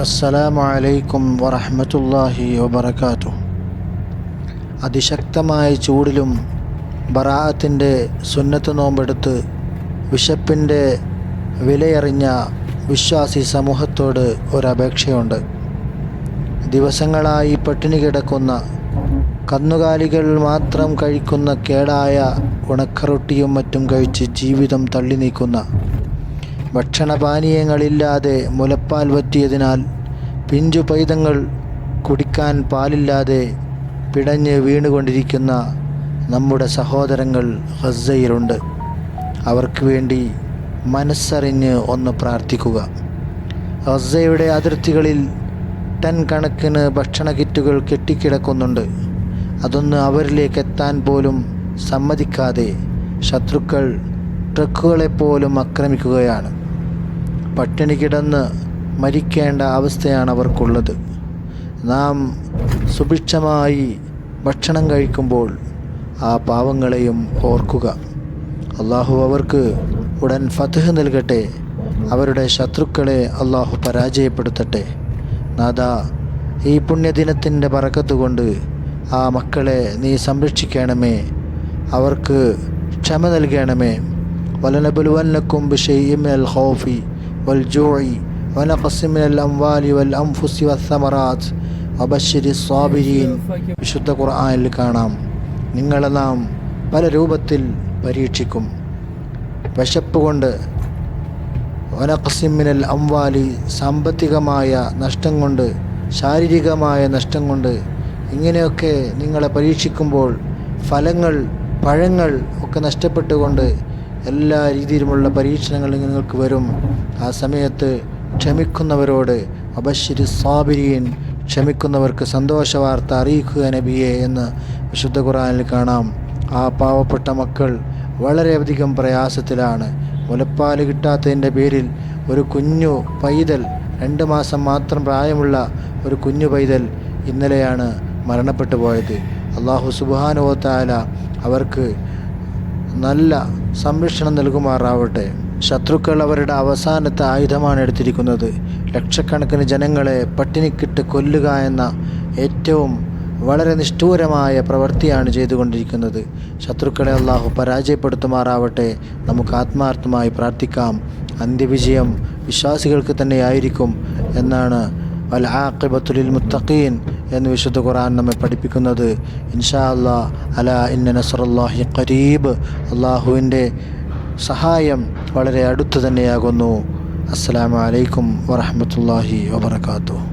അസ്സലാമു അലൈക്കും വറഹ്മത്തുള്ളാഹി വബറകാതുഹു. അതിശക്തമായ ചൂടിലും ബറാഅത്തിൻ്റെ സുന്നത്ത് നോമ്പെടുത്ത് വിശപ്പിൻ്റെ വിലയറിഞ്ഞ വിശ്വാസി സമൂഹത്തോട് ഒരപേക്ഷയുണ്ട്. ദിവസങ്ങളായി പട്ടിണി കിടക്കുന്ന, കന്നുകാലികൾ മാത്രം കഴിക്കുന്ന കേടായ ഉണക്കറൊട്ടിയും മറ്റും കഴിച്ച് ജീവിതം തള്ളി നീക്കുന്ന, ഭക്ഷണപാനീയങ്ങളില്ലാതെ മുലപ്പാൽ വറ്റിയതിനാൽ പിഞ്ചു പൈതങ്ങൾ കുടിക്കാൻ പാലില്ലാതെ പിടഞ്ഞ് വീണുകൊണ്ടിരിക്കുന്ന നമ്മുടെ സഹോദരങ്ങൾ ഗസയിലുണ്ട്. അവർക്ക് വേണ്ടി മനസ്സറിഞ്ഞ് ഒന്ന് പ്രാർത്ഥിക്കുക. ഗസയുടെ അതിർത്തികളിൽ ടൺ കണക്കിന് ഭക്ഷണ കിറ്റുകൾ കെട്ടിക്കിടക്കുന്നുണ്ട്. അതൊന്ന് അവരിലേക്ക് എത്താൻ പോലും സമ്മതിക്കാതെ ശത്രുക്കൾ ട്രക്കുകളെപ്പോലും ആക്രമിക്കുകയാണ്. പട്ടിണി കിടന്ന് മരിക്കേണ്ട അവസ്ഥയാണ് അവർക്കുള്ളത്. നാം സുഭിക്ഷമായി ഭക്ഷണം കഴിക്കുമ്പോൾ ആ പാവങ്ങളെയും ഓർക്കുക. അള്ളാഹു അവർക്ക് ഉടൻ ഫത്ഹ് നൽകട്ടെ. അവരുടെ ശത്രുക്കളെ അള്ളാഹു പരാജയപ്പെടുത്തട്ടെ. നാഥാ, ഈ പുണ്യദിനത്തിൻ്റെ ബറക്കത്ത് കൊണ്ട് ആ മക്കളെ നീ സംരക്ഷിക്കണമേ, അവർക്ക് ക്ഷമ നൽകണമേ. വലനബലുവന്നക്കും ബിശൈഇൻ മിനൽ ഖൗഫി വൽ ജൂഇ വനഖസിൻ മിനൽ അംവാലി വൽ അൻഫുസി വസ്സമറാത്ത് വബശ്ശിരിസ് സ്വാബിരീൻ. വിശുദ്ധ ഖുർആനിൽ കാണാം, നിങ്ങളെ നാം പല രൂപത്തിൽ പരീക്ഷിക്കും. വിശപ്പ് കൊണ്ട്, വനഖസിൻ മിനൽ അംവാലി സാമ്പത്തികമായ നഷ്ടം കൊണ്ട്, ശാരീരികമായ നഷ്ടം കൊണ്ട്, ഇങ്ങനെയൊക്കെ നിങ്ങളെ പരീക്ഷിക്കുമ്പോൾ ഫലങ്ങൾ, പഴങ്ങൾ ഒക്കെ നഷ്ടപ്പെട്ടുകൊണ്ട് എല്ലാ രീതിയിലുമുള്ള പരീക്ഷണങ്ങൾ നിങ്ങൾക്ക് വരും. ആ സമയത്ത് ക്ഷമിക്കുന്നവരോട് വബശ്ശിരിസ് സ്വാബിരീൻ, ക്ഷമിക്കുന്നവർക്ക് സന്തോഷവാർത്ത അറിയിക്കുക നബിയെ എന്ന് വിശുദ്ധ ഖുർആനിൽ കാണാം. ആ പാവപ്പെട്ട മക്കൾ വളരെയധികം പ്രയാസത്തിലാണ്. മുലപ്പാൽ കിട്ടാത്തതിൻ്റെ പേരിൽ ഒരു കുഞ്ഞു പൈതൽ, 2 മാസം മാത്രം പ്രായമുള്ള ഒരു കുഞ്ഞു പൈതൽ ഇന്നലെയാണ് മരണപ്പെട്ടു പോയത്. അല്ലാഹു സുബ്ഹാനഹു വ തആല അവർക്ക് നല്ല സംരക്ഷണം നൽകുമാറാവട്ടെ. ശത്രുക്കൾ അവരുടെ അവസാനത്തെ ആയുധമാണ് എടുത്തിരിക്കുന്നത്. ലക്ഷക്കണക്കിന് ജനങ്ങളെ പട്ടിണിക്കിട്ട് കൊല്ലുക എന്ന ഏറ്റവും വളരെ നിഷ്ഠൂരമായ പ്രവൃത്തിയാണ് ചെയ്തുകൊണ്ടിരിക്കുന്നത്. ശത്രുക്കളെ അള്ളാഹു പരാജയപ്പെടുത്തുമാറാവട്ടെ. നമുക്ക് ആത്മാർത്ഥമായി പ്രാർത്ഥിക്കാം. അന്ത്യവിജയം വിശ്വാസികൾക്ക് തന്നെയായിരിക്കും എന്നാണ് വൽ ആഖിബത്തു ലിൽ മുത്തഖീൻ എന്ന് വിശുദ്ധ ഖുർആൻ നമ്മെ പഠിപ്പിക്കുന്നത്. ഇൻഷാ അല്ലാഹ്, അലാ ഇന്ന നസ്റുല്ലാഹി ഖരീബ്. അള്ളാഹുവിൻ്റെ സഹായം വളരെ അടുത്തു തന്നെയാകുന്നു. അസ്സലാമു അലൈക്കും വറഹ്മത്തുള്ളാഹി വബറകാതുഹു.